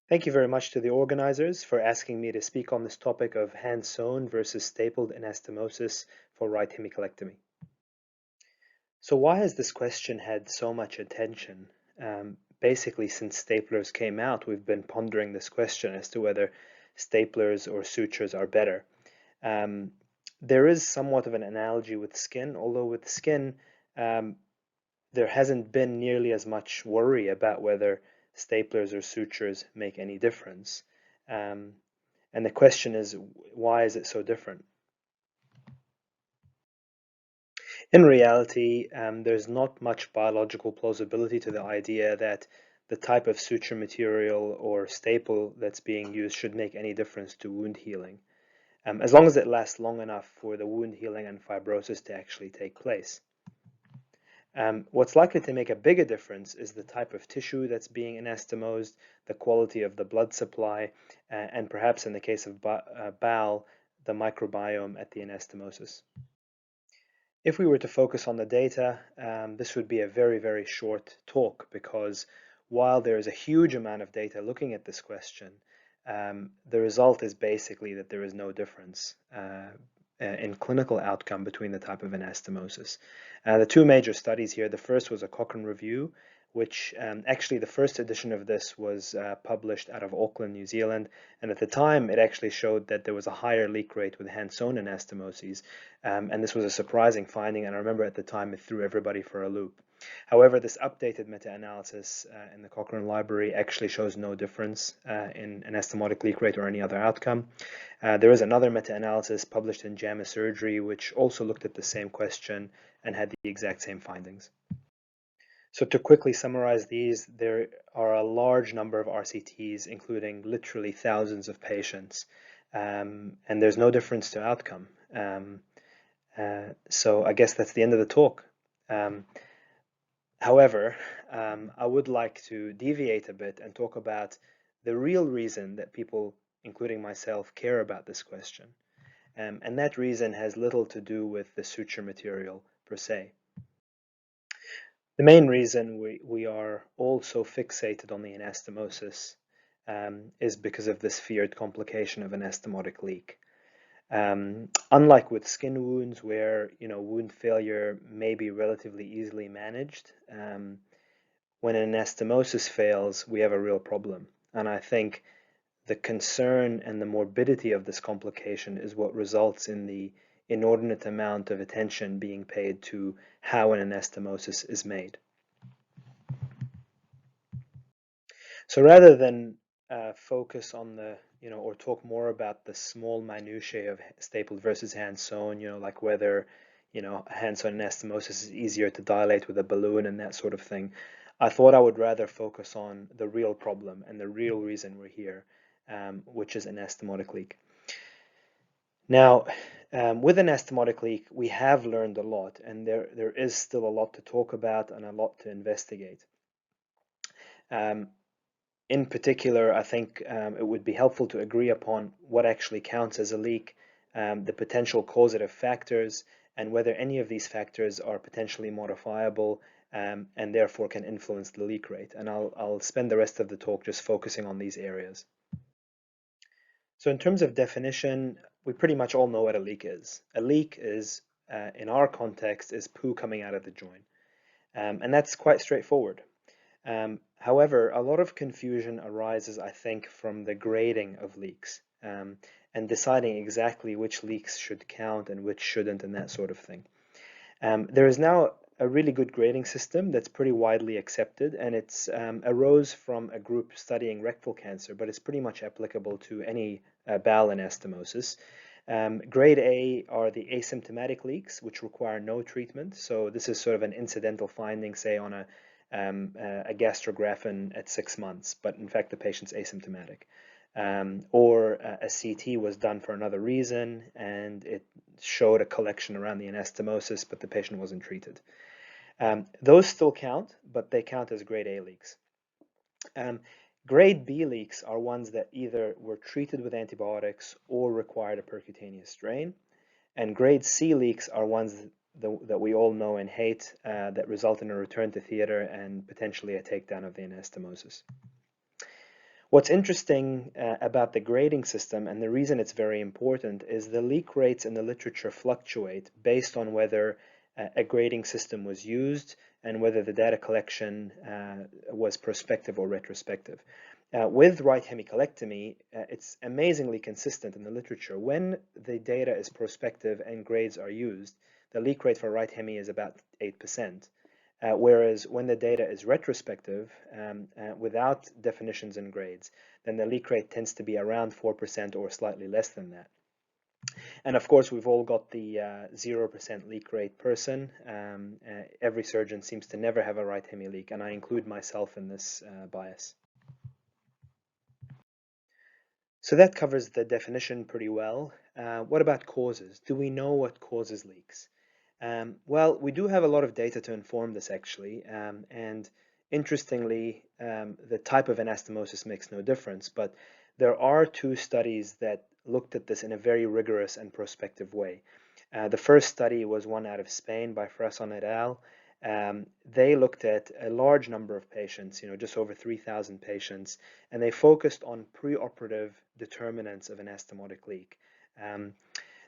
Thank you very much to the organizers for asking me to speak on this topic of hand-sewn versus stapled anastomosis for right hemicolectomy. So why has this question had so much attention? Basically, since staplers came out, we've been pondering this question as to whether staplers or sutures are better. There is somewhat of an analogy with skin, although with skin, there hasn't been nearly as much worry about whether staplers or sutures make any difference. And the question is, why is it so different? In reality, there's not much biological plausibility to the idea that the type of suture material or staple that's being used should make any difference to wound healing, as long as it lasts long enough for the wound healing and fibrosis to actually take place. What's likely to make a bigger difference is the type of tissue that's being anastomosed, the quality of the blood supply, and perhaps in the case of bowel, the microbiome at the anastomosis. If we were to focus on the data, this would be a very, very short talk because while there is a huge amount of data looking at this question, the result is basically that there is no difference in clinical outcome between the type of anastomosis. The two major studies here, the first was a Cochrane review, which actually the first edition of this was published out of Auckland, New Zealand, and at the time it actually showed that there was a higher leak rate with hand-sewn anastomoses, and this was a surprising finding, and I remember at the time it threw everybody for a loop. However, this updated meta-analysis in the Cochrane library actually shows no difference in anastomotic leak rate or any other outcome. There is another meta-analysis published in JAMA Surgery which also looked at the same question and had the exact same findings. So to quickly summarize these, there are a large number of RCTs, including literally thousands of patients, and there's no difference to outcome. So I guess that's the end of the talk. However, I would like to deviate a bit and talk about the real reason that people, including myself, care about this question. And that reason has little to do with the suture material per se. The main reason we are all so fixated on the anastomosis is because of this feared complication of anastomotic leak. Unlike with skin wounds where wound failure may be relatively easily managed, when an anastomosis fails, we have a real problem. And I think the concern and the morbidity of this complication is what results in the inordinate amount of attention being paid to how an anastomosis is made. So rather than focus on the, or talk more about the small minutiae of stapled versus hand-sewn, like whether, hand-sewn anastomosis is easier to dilate with a balloon and that sort of thing, I thought I would rather focus on the real problem and the real reason we're here, which is anastomotic leak. Now, with anastomotic leak, we have learned a lot, and there is still a lot to talk about and a lot to investigate. In particular, I think it would be helpful to agree upon what actually counts as a leak, the potential causative factors, and whether any of these factors are potentially modifiable and therefore can influence the leak rate. And I'll spend the rest of the talk just focusing on these areas. So in terms of definition, we pretty much all know what a leak is. A leak is, in our context, is poo coming out of the joint. And that's quite straightforward. However, a lot of confusion arises, I think, from the grading of leaks and deciding exactly which leaks should count and which shouldn't and that sort of thing. There is now a really good grading system that's pretty widely accepted, and it's arose from a group studying rectal cancer, but it's pretty much applicable to any bowel anastomosis. Grade A are the asymptomatic leaks, which require no treatment. So this is sort of an incidental finding, say on a gastrographin at 6 months, but in fact the patient's asymptomatic. Or a CT was done for another reason and it showed a collection around the anastomosis, but the patient wasn't treated. Those still count, but they count as grade A leaks. Grade B leaks are ones that either were treated with antibiotics or required a percutaneous drain. And grade C leaks are ones that we all know and hate that result in a return to theater and potentially a takedown of the anastomosis. What's interesting about the grading system, and the reason it's very important, is the leak rates in the literature fluctuate based on whether a grading system was used and whether the data collection was prospective or retrospective. With right hemicolectomy, it's amazingly consistent in the literature. When the data is prospective and grades are used, the leak rate for right hemi is about 8%. Whereas when the data is retrospective, without definitions and grades, then the leak rate tends to be around 4% or slightly less than that. And of course, we've all got the 0% leak rate person. Every surgeon seems to never have a right hemi leak, and I include myself in this bias. So that covers the definition pretty well. What about causes? Do we know what causes leaks? Well, we do have a lot of data to inform this actually, and interestingly, the type of anastomosis makes no difference, but there are two studies that looked at this in a very rigorous and prospective way. The first study was one out of Spain by Frasson et al. They looked at a large number of patients, just over 3,000 patients, and they focused on preoperative determinants of anastomotic leak.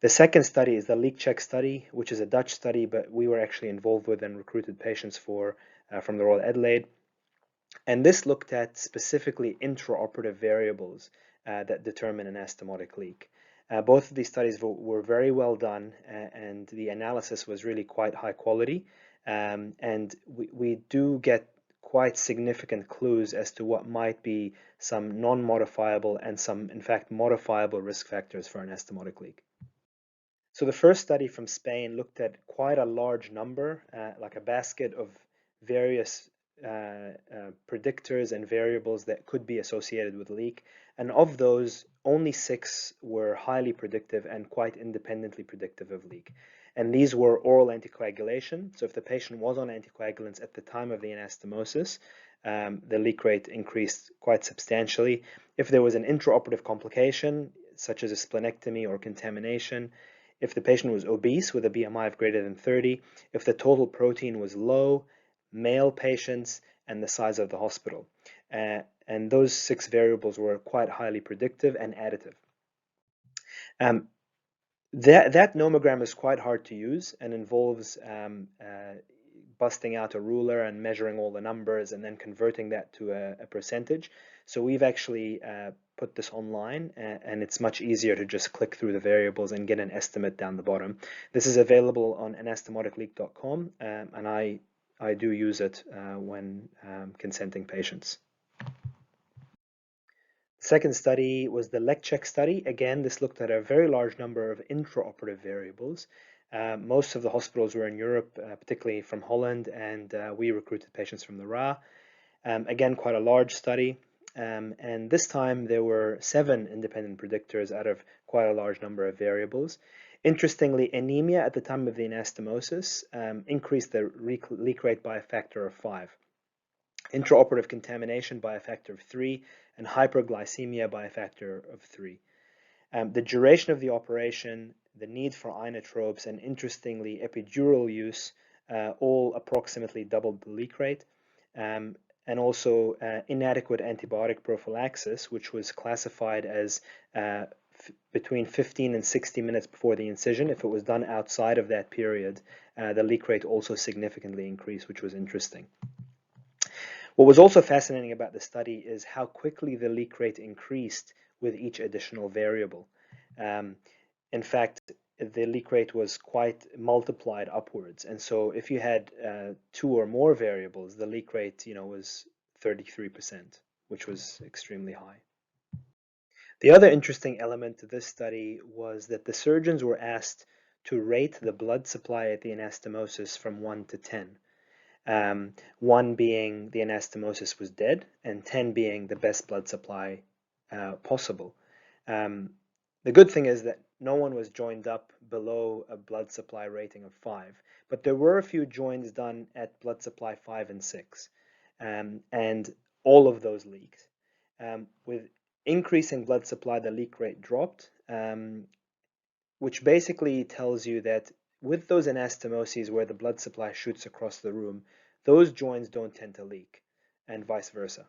The second study is the leak check study, which is a Dutch study, but we were actually involved with and recruited patients from the Royal Adelaide. And this looked at specifically intraoperative variables that determine anastomotic leak. Both of these studies were very well done, and the analysis was really quite high quality. And we do get quite significant clues as to what might be some non-modifiable and some, in fact, modifiable risk factors for anastomotic leak. So the first study from Spain looked at quite a large number, like a basket of various predictors and variables that could be associated with leak. And of those, only 6 were highly predictive and quite independently predictive of leak. And these were oral anticoagulation. So if the patient was on anticoagulants at the time of the anastomosis, the leak rate increased quite substantially. If there was an intraoperative complication, such as a splenectomy or contamination, if the patient was obese with a BMI of greater than 30, if the total protein was low, male patients, and the size of the hospital. And those 6 variables were quite highly predictive and additive. That nomogram is quite hard to use and involves busting out a ruler and measuring all the numbers and then converting that to a percentage. So we've actually put this online, and it's much easier to just click through the variables and get an estimate down the bottom. This is available on anastomoticleak.com, and I do use it when consenting patients. Second study was the LECCHECK study. Again, this looked at a very large number of intraoperative variables. Most of the hospitals were in Europe, particularly from Holland, and we recruited patients from the RA. Again, quite a large study. And this time there were 7 independent predictors out of quite a large number of variables. Interestingly, anemia at the time of the anastomosis increased the leak rate by a factor of 5. Intraoperative contamination by a factor of 3, and hyperglycemia by a factor of 3. The duration of the operation, the need for inotropes, and interestingly, epidural use all approximately doubled the leak rate. And also inadequate antibiotic prophylaxis, which was classified as between 15 and 60 minutes before the incision. If it was done outside of that period, the leak rate also significantly increased, which was interesting. What was also fascinating about the study is how quickly the leak rate increased with each additional variable. In fact, the leak rate was quite multiplied upwards, and so if you had 2 or more variables, the leak rate, was 33%, which was extremely high. The other interesting element to this study was that the surgeons were asked to rate the blood supply at the anastomosis from 1 to 10. 1 being the anastomosis was dead, and 10 being the best blood supply possible. The good thing is that no one was joined up below a blood supply rating of 5, but there were a few joins done at blood supply 5 and 6, and all of those leaked. With increasing blood supply, the leak rate dropped, which basically tells you that with those anastomoses where the blood supply shoots across the room, those joints don't tend to leak, and vice versa.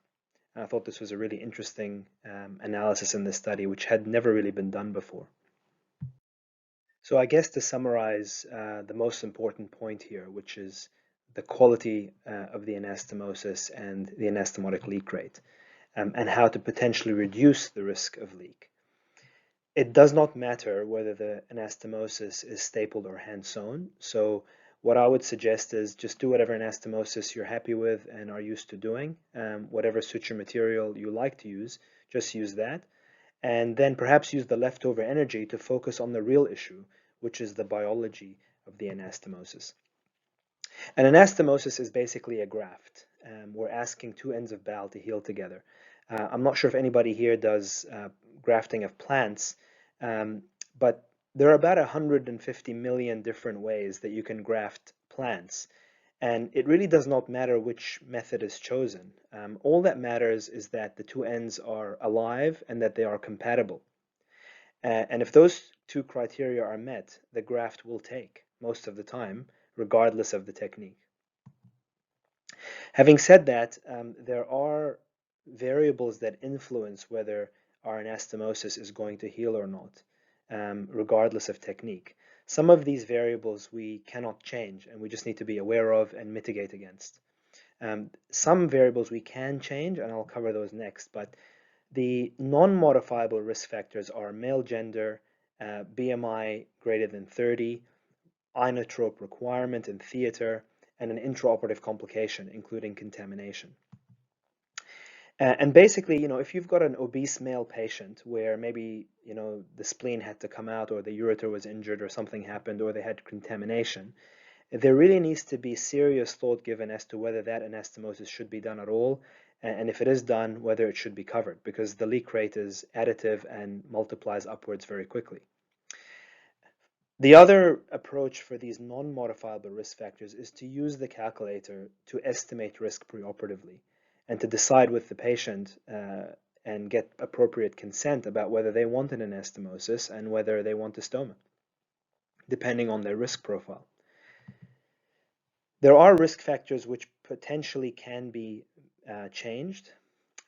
And I thought this was a really interesting analysis in this study, which had never really been done before. So I guess to summarize the most important point here, which is the quality of the anastomosis and the anastomotic leak rate, and how to potentially reduce the risk of leak. It does not matter whether the anastomosis is stapled or hand-sewn. So what I would suggest is just do whatever anastomosis you're happy with and are used to doing. Whatever suture material you like to use, just use that. And then perhaps use the leftover energy to focus on the real issue, which is the biology of the anastomosis. An anastomosis is basically a graft. We're asking two ends of bowel to heal together. I'm not sure if anybody here does grafting of plants, but there are about 150 million different ways that you can graft plants. And it really does not matter which method is chosen. All that matters is that the two ends are alive and that they are compatible. And if those two criteria are met, the graft will take most of the time, regardless of the technique. Having said that, there are variables that influence whether our anastomosis is going to heal or not, regardless of technique. Some of these variables we cannot change, and we just need to be aware of and mitigate against. Some variables we can change, and I'll cover those next, but the non-modifiable risk factors are male gender, BMI greater than 30, inotrope requirement in theater, and an intraoperative complication, including contamination. And basically, if you've got an obese male patient where maybe, the spleen had to come out or the ureter was injured or something happened or they had contamination, there really needs to be serious thought given as to whether that anastomosis should be done at all, and if it is done, whether it should be covered, because the leak rate is additive and multiplies upwards very quickly. The other approach for these non-modifiable risk factors is to use the calculator to estimate risk preoperatively and to decide with the patient and get appropriate consent about whether they want an anastomosis and whether they want a stoma, depending on their risk profile. There are risk factors which potentially can be changed.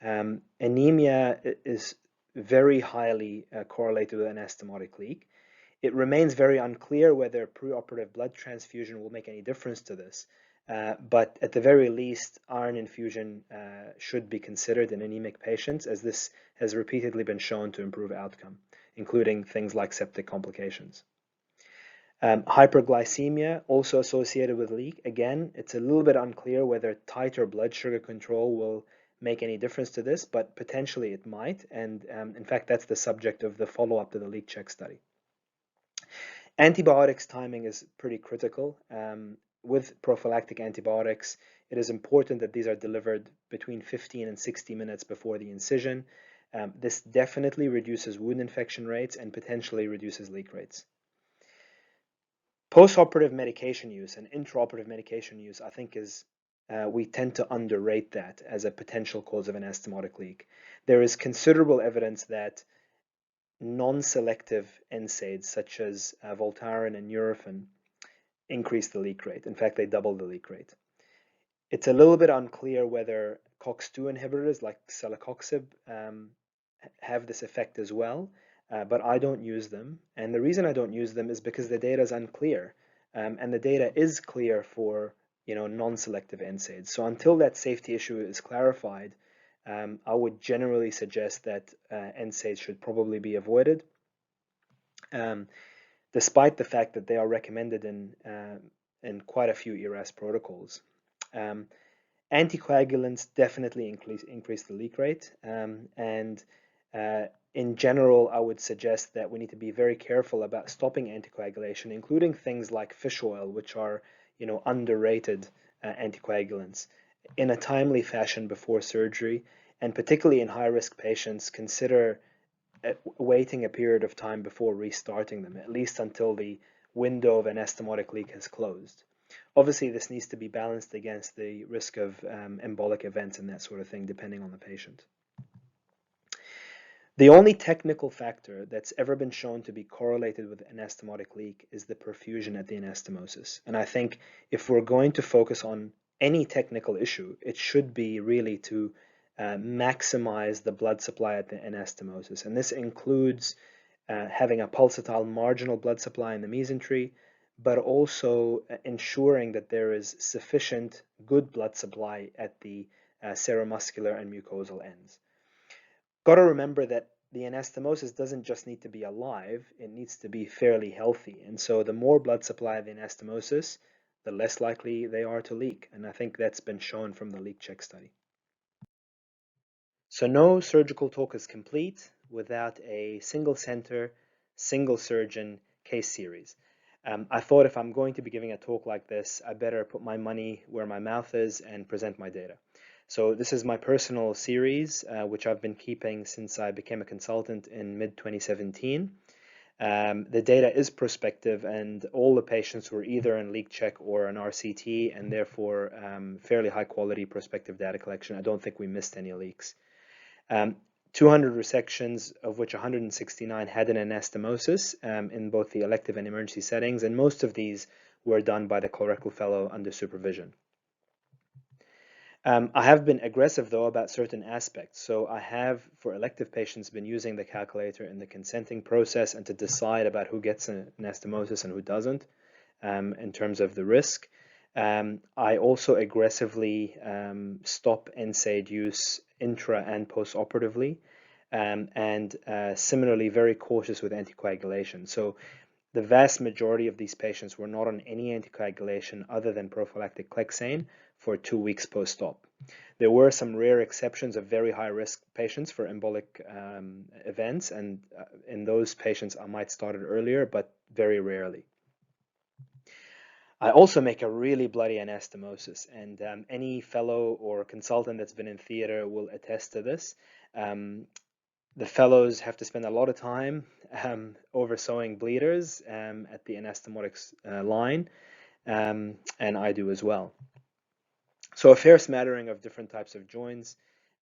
Anemia is very highly correlated with anastomotic leak. It remains very unclear whether preoperative blood transfusion will make any difference to this, but at the very least, iron infusion should be considered in anemic patients, as this has repeatedly been shown to improve outcome, including things like septic complications. Hyperglycemia, also associated with leak. Again, it's a little bit unclear whether tighter blood sugar control will make any difference to this, but potentially it might, and in fact, that's the subject of the follow-up to the leak check study. Antibiotics timing is pretty critical. With prophylactic antibiotics, it is important that these are delivered between 15 and 60 minutes before the incision. This definitely reduces wound infection rates and potentially reduces leak rates. Postoperative medication use and intraoperative medication use, I think, we tend to underrate that as a potential cause of anastomotic leak. There is considerable evidence that non-selective NSAIDs such as Voltaren and Nurofen increase the leak rate. In fact, they double the leak rate. It's a little bit unclear whether COX-2 inhibitors like celecoxib have this effect as well, but I don't use them. And the reason I don't use them is because the data is unclear, and the data is clear for non-selective NSAIDs. So until that safety issue is clarified, I would generally suggest that NSAIDs should probably be avoided, despite the fact that they are recommended in quite a few ERAS protocols. Anticoagulants definitely increase the leak rate, and in general, I would suggest that we need to be very careful about stopping anticoagulation, including things like fish oil, which are underrated anticoagulants, in a timely fashion before surgery, and particularly in high-risk patients, consider waiting a period of time before restarting them, at least until the window of anastomotic leak has closed. Obviously, this needs to be balanced against the risk of embolic events and that sort of thing, depending on the patient. The only technical factor that's ever been shown to be correlated with anastomotic leak is the perfusion at the anastomosis. And I think if we're going to focus on any technical issue, it should be really to maximize the blood supply at the anastomosis. And this includes having a pulsatile marginal blood supply in the mesentery, but also ensuring that there is sufficient good blood supply at the seromuscular and mucosal ends. Got to remember that the anastomosis doesn't just need to be alive, it needs to be fairly healthy. And so the more blood supply of the anastomosis, the less likely they are to leak. And I think that's been shown from the leak check study. So no surgical talk is complete without a single center, single surgeon case series. I thought if I'm going to be giving a talk like this, I better put my money where my mouth is and present my data. So this is my personal series, which I've been keeping since I became a consultant in mid-2017. The data is prospective, and all the patients were either in leak check or an RCT, and therefore fairly high quality prospective data collection. I don't think we missed any leaks. 200 resections, of which 169 had an anastomosis in both the elective and emergency settings, and most of these were done by the colorectal fellow under supervision. I have been aggressive, though, about certain aspects. So I have, for elective patients, been using the calculator in the consenting process and to decide about who gets an anastomosis and who doesn't in terms of the risk. I also aggressively stop NSAID use intra and post-operatively, and similarly very cautious with anticoagulation. So the vast majority of these patients were not on any anticoagulation other than prophylactic Clexane for 2 weeks post-op. There were some rare exceptions of very high-risk patients for embolic events, and in those patients I might start it earlier, but very rarely. I also make a really bloody anastomosis, and any fellow or consultant that's been in theater will attest to this. The fellows have to spend a lot of time oversewing bleeders at the anastomotics line, and I do as well. So a fair smattering of different types of joints.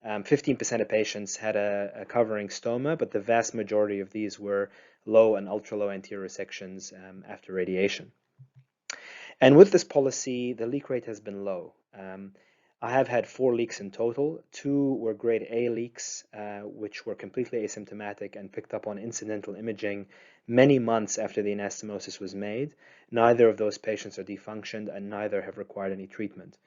15% of patients had a covering stoma, but the vast majority of these were low and ultra-low anterior resections after radiation. And with this policy, the leak rate has been low. I have had 4 leaks in total. 2 were grade A leaks, which were completely asymptomatic and picked up on incidental imaging many months after the anastomosis was made. Neither of those patients are defunctioned, and neither have required any treatment.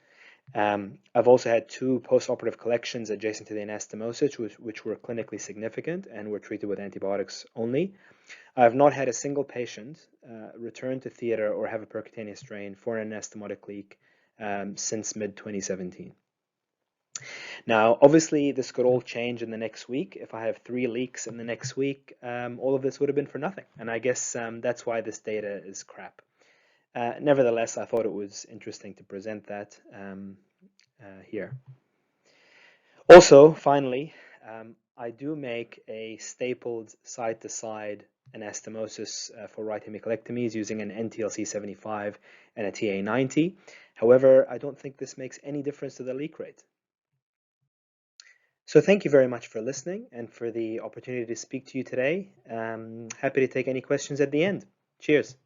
I've also had 2 post-operative collections adjacent to the anastomosis, which were clinically significant and were treated with antibiotics only. I have not had a single patient return to theater or have a percutaneous strain for an anastomotic leak since mid-2017. Now, obviously, this could all change in the next week. If I have 3 leaks in the next week, all of this would have been for nothing. And I guess that's why this data is crap. Nevertheless, I thought it was interesting to present that here. Also, finally, I do make a stapled side-to-side anastomosis for right hemicolectomies using an NTLC 75 and a TA 90. However, I don't think this makes any difference to the leak rate. So thank you very much for listening and for the opportunity to speak to you today. Happy to take any questions at the end. Cheers.